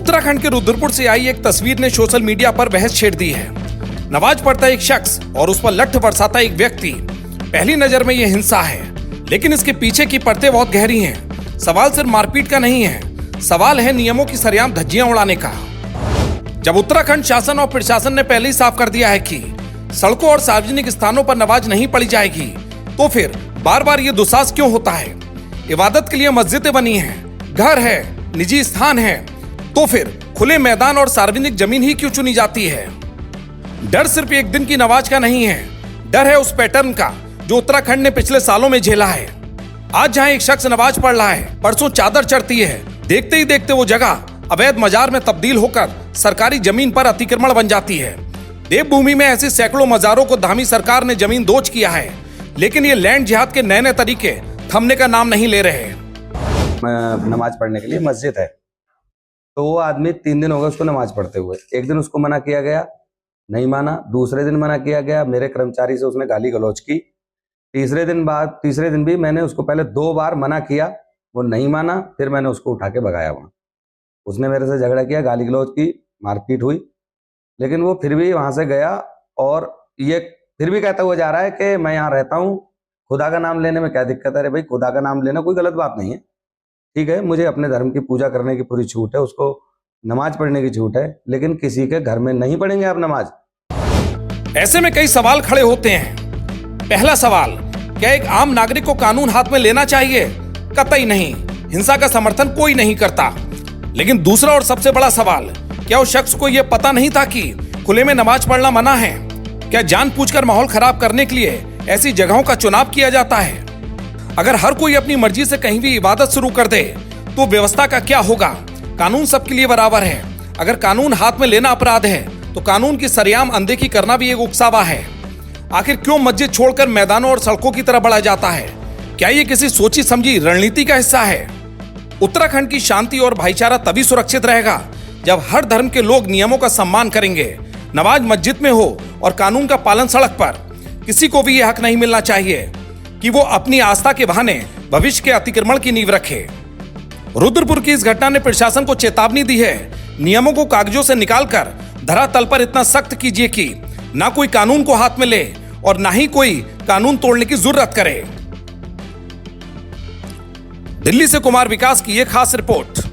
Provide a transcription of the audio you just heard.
उत्तराखंड के रुद्रपुर से आई एक तस्वीर ने सोशल मीडिया पर बहस छेड़ दी है। नमाज पढ़ता एक शख्स और उस पर लठ बरसाता एक व्यक्ति। पहली नजर में यह हिंसा है, लेकिन इसके पीछे की परतें बहुत गहरी हैं। सवाल सिर्फ मारपीट का नहीं है, सवाल है नियमों की सरेआम धज्जियां उड़ाने का। जब उत्तराखंड शासन और प्रशासन ने पहले ही साफ कर दिया है कि सड़कों और सार्वजनिक स्थानों पर नमाज नहीं पढ़ी जाएगी, तो फिर बार बार ये दुस्साहस क्यों होता है? इबादत के लिए मस्जिदें बनी हैं, घर है, निजी स्थान है, तो फिर खुले मैदान और सार्वजनिक जमीन ही क्यों चुनी जाती है? डर सिर्फ एक दिन की नमाज का नहीं है, डर है उस पैटर्न का जो उत्तराखंड ने पिछले सालों में झेला है। आज जहां एक शख्स नमाज पढ़ रहा है, परसों चादर चढ़ती है, देखते ही देखते वो जगह अवैध मजार में तब्दील होकर सरकारी जमीन पर अतिक्रमण बन जाती है। देवभूमि में ऐसी सैकड़ों मजारों को धामी सरकार ने जमीन दोच किया है, लेकिन ये लैंड जिहाद के नए नए तरीके थमने का नाम नहीं ले रहे। नमाज पढ़ने के लिए मस्जिद है, तो वो आदमी 3 दिन हो गए उसको नमाज पढ़ते हुए। एक दिन उसको मना किया गया, नहीं माना। दूसरे दिन मना किया गया, मेरे कर्मचारी से उसने गाली गलौज की। तीसरे दिन भी मैंने उसको पहले 2 बार मना किया, वो नहीं माना। फिर मैंने उसको उठा के भगाया वहाँ। उसने मेरे से झगड़ा किया, गाली गलौज की, मारपीट हुई, लेकिन वो फिर भी वहाँ से गया और ये फिर भी कहता हुआ जा रहा है कि मैं यहाँ रहता हूँ, खुदा का नाम लेने में क्या दिक्कत है? अरे भाई, खुदा का नाम लेना कोई गलत बात नहीं है, ठीक है। मुझे अपने धर्म की पूजा करने की पूरी छूट है, उसको नमाज पढ़ने की छूट है, लेकिन किसी के घर में नहीं पढ़ेंगे आप नमाज। ऐसे में कई सवाल खड़े होते हैं। पहला सवाल, क्या एक आम नागरिक को कानून हाथ में लेना चाहिए? कतई नहीं, हिंसा का समर्थन कोई नहीं करता। लेकिन दूसरा और सबसे बड़ा सवाल, क्या उस शख्स को यह पता नहीं था कि खुले में नमाज पढ़ना मना है? क्या जानबूझकर माहौल खराब करने के लिए ऐसी जगहों का चुनाव किया जाता है? अगर हर कोई अपनी मर्जी से कहीं भी इबादत शुरू कर दे तो व्यवस्था का क्या होगा? कानून सबके लिए बराबर है। अगर कानून हाथ में लेना अपराध है तो कानून की सरेआम अनदेखी करना भी एक उकसावा है। आखिर क्यों मस्जिद छोड़कर मैदानों और सड़कों की तरफ बढ़ा जाता है? क्या ये किसी सोची समझी रणनीति का हिस्सा है? उत्तराखंड की शांति और भाईचारा तभी सुरक्षित रहेगा जब हर धर्म के लोग नियमों का सम्मान करेंगे। नमाज मस्जिद में हो और कानून का पालन सड़क पर। किसी को भी यह हक नहीं मिलना चाहिए कि वो अपनी आस्था के बहाने भविष्य के अतिक्रमण की नींव रखे। रुद्रपुर की इस घटना ने प्रशासन को चेतावनी दी है। नियमों को कागजों से निकालकर धरातल पर इतना सख्त कीजिए कि ना कोई कानून को हाथ में ले और ना ही कोई कानून तोड़ने की जरूरत करे। दिल्ली से कुमार विकास की एक खास रिपोर्ट।